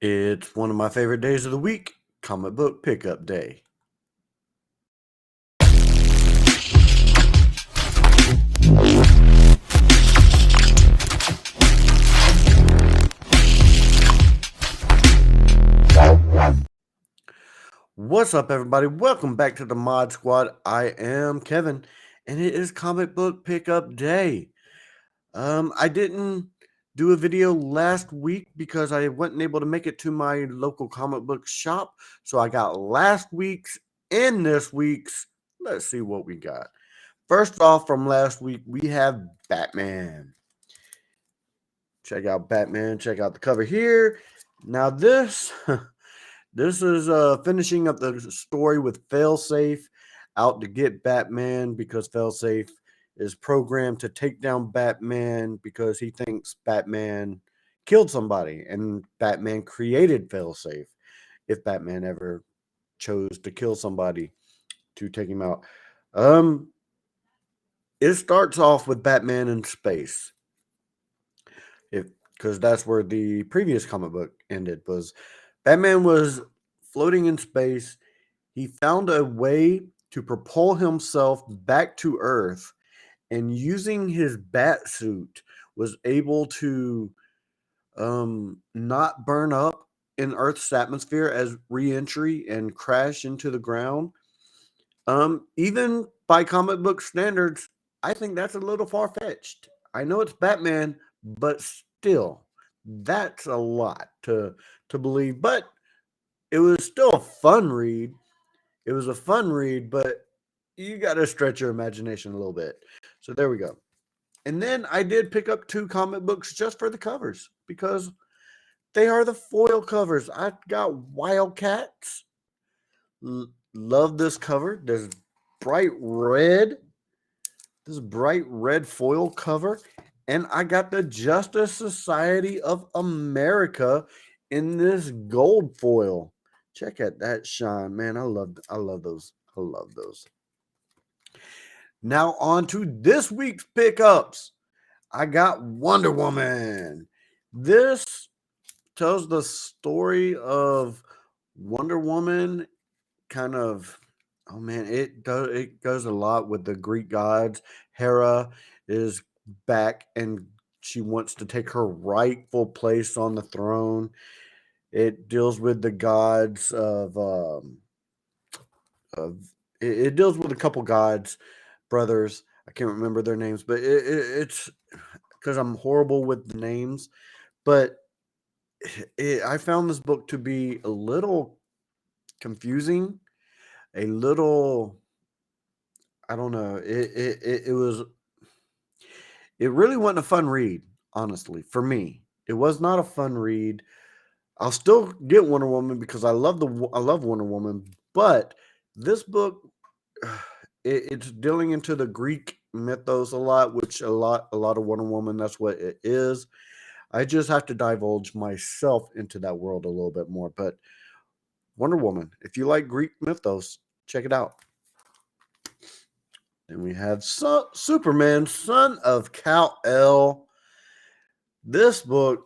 It's one of my favorite days of the week, comic book pickup day. What's up, everybody? Welcome back to the Mod Squad. I am Kevin, and it is comic book pickup day. I didn't do a video last week because I wasn't able to make it to my local comic book shop. So I got last week's and this week's. Let's see what we got. First off, from last week, we have Batman. Check out Batman. Check out the cover here. Now this this is finishing up the story with Failsafe out to get Batman because Failsafe is programmed to take down Batman because he thinks Batman killed somebody and Batman created Failsafe if Batman ever chose to kill somebody to take him out. Um it starts off with Batman in space. If because that's where the previous comic book ended, was Batman was floating in space. He found a way to propel himself back to Earth, and using his bat suit was able to not burn up in Earth's atmosphere as re-entry and crash into the ground. Even by comic book standards, I think that's a little far-fetched. I know it's Batman, but still, that's a lot to believe. But it was still a fun read. It was a fun read, but you got to stretch your imagination a little bit. So there we go. And then I did pick up two comic books just for the covers because they are the foil covers. I got Wildcats. Love this cover. There's bright red. This bright red foil cover. And I got the Justice Society of America in this gold foil. Check out that shine, man. I love those. I love those. Now on to this week's pickups. I got Wonder Woman. This tells the story of Wonder Woman, kind of. Oh man, it goes a lot with the Greek gods. Hera is back and she wants to take her rightful place on the throne. It deals with the gods of it deals with a couple gods, brothers. I can't remember their names, but it's because I'm horrible with the names. But I found this book to be a little confusing, a little. I don't know. It was. It really wasn't a fun read, honestly, for me. It was not a fun read. I'll still get Wonder Woman because I love Wonder Woman, but this book it's dealing into the Greek mythos a lot, which a lot of Wonder Woman, that's what it is. I just have to divulge myself into that world a little bit more. But Wonder Woman, if you like Greek mythos, check it out. Then we have Superman, son of Kal-El. This book,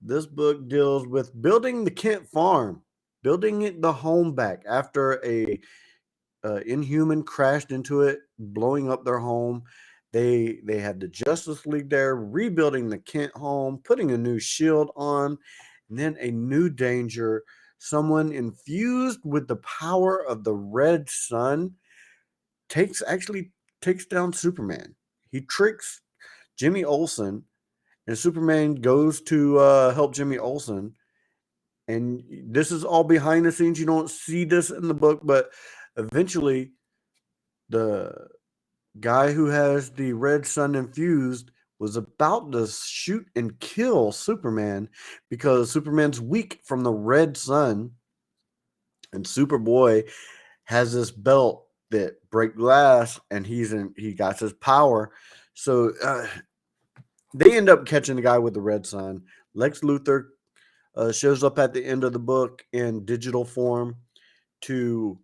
this book deals with building the Kent farm, building the home back after a Inhuman crashed into it, blowing up their home. They had the Justice League there, rebuilding the Kent home, putting a new shield on, and then a new danger. Someone infused with the power of the red sun actually takes down Superman. He tricks Jimmy Olsen, and Superman goes to help Jimmy Olsen. And this is all behind the scenes. You don't see this in the book, but eventually the guy who has the red sun infused was about to shoot and kill Superman because Superman's weak from the red sun, and Superboy has this belt that break glass, and he got his power. So they end up catching the guy with the red sun. Lex Luthor shows up at the end of the book in digital form to,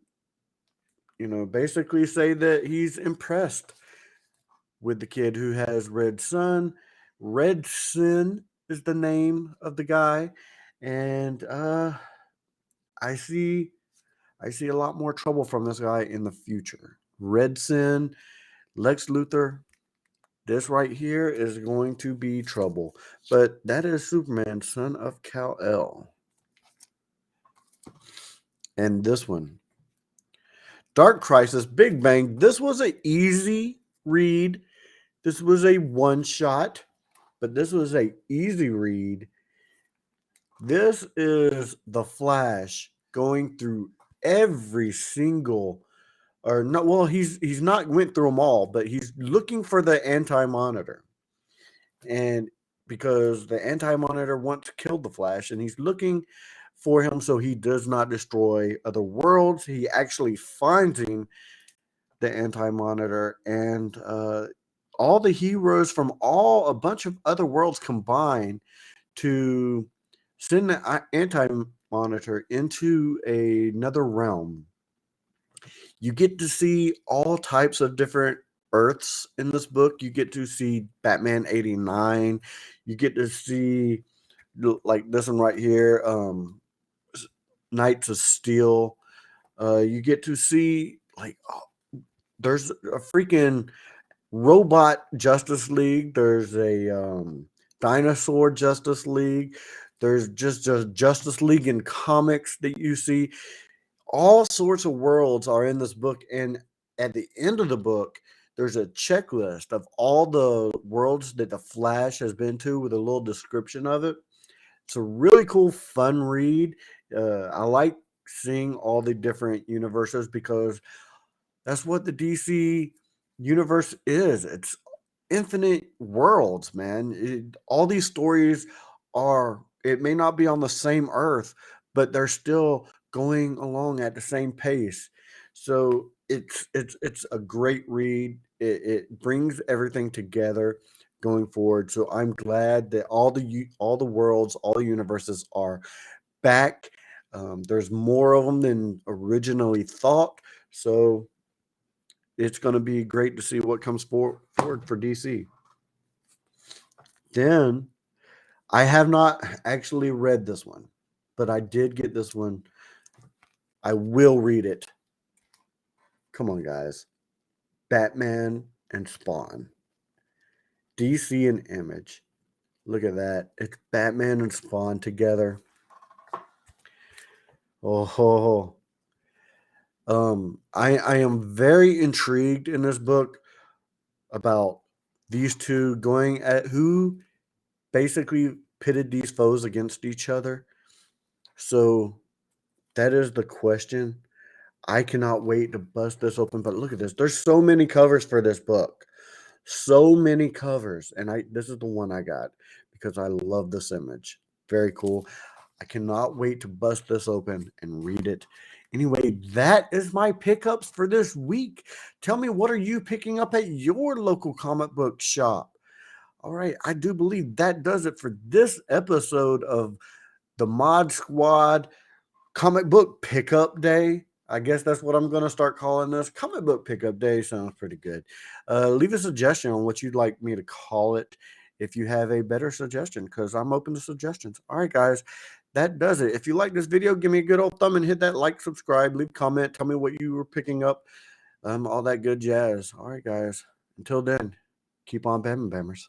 basically say that he's impressed with the kid who has red sun. Red Sin is the name of the guy, And I see I see a lot more trouble from this guy in the future. Red Sin, Lex Luthor, this right here is going to be trouble. But that is Superman, son of Kal-El. And this one, Dark Crisis, Big Bang. This was an easy read. This was a one shot, but this was a easy read. This is the Flash going through every single, or not. Well, he's not went through them all, but he's looking for the Anti-Monitor, and because the Anti-Monitor once killed the Flash, and he's looking for him so he does not destroy other worlds. He actually finds him, the Anti-Monitor, and all the heroes from a bunch of other worlds combine to send the Anti-Monitor into another realm. You get to see all types of different Earths in this book. You get to see Batman 89. You get to see like this one right here, Knights of Steel. You get to see like there's a freaking robot Justice League. There's a dinosaur Justice League. There's just Justice League in comics that you see. All sorts of worlds are in this book, and at the end of the book, there's a checklist of all the worlds that the Flash has been to with a little description of it. It's a really cool, fun read. I like seeing all the different universes because that's what the DC universe is. It's infinite worlds, man. All these stories are, it may not be on the same earth, but they're still going along at the same pace. So it's a great read. It brings everything together going forward. So I'm glad that all the worlds, all the universes are back. There's more of them than originally thought. So it's going to be great to see what comes forward for DC. Then I have not actually read this one, but I did get this one. I will read it. Come on, guys. Batman and Spawn. DC and Image. Look at that. It's Batman and Spawn together. Oh, I am very intrigued in this book about these two going at who basically pitted these foes against each other. So that is the question. I cannot wait to bust this open. But look at this. There's so many covers for this book. So many covers. And this is the one I got because I love this image. Very cool. I cannot wait to bust this open and read it. Anyway, that is my pickups for this week. Tell me, what are you picking up at your local comic book shop? All right, I do believe that does it for this episode of the Mod Squad Comic Book Pickup Day. I guess that's what I'm going to start calling this. Comic Book Pickup Day sounds pretty good. Leave a suggestion on what you'd like me to call it if you have a better suggestion, because I'm open to suggestions. All right, guys, that does it. If you like this video, give me a good old thumb and hit that like, subscribe, leave a comment, tell me what you were picking up, all that good jazz. All right, guys, until then, keep on bamming, bammers.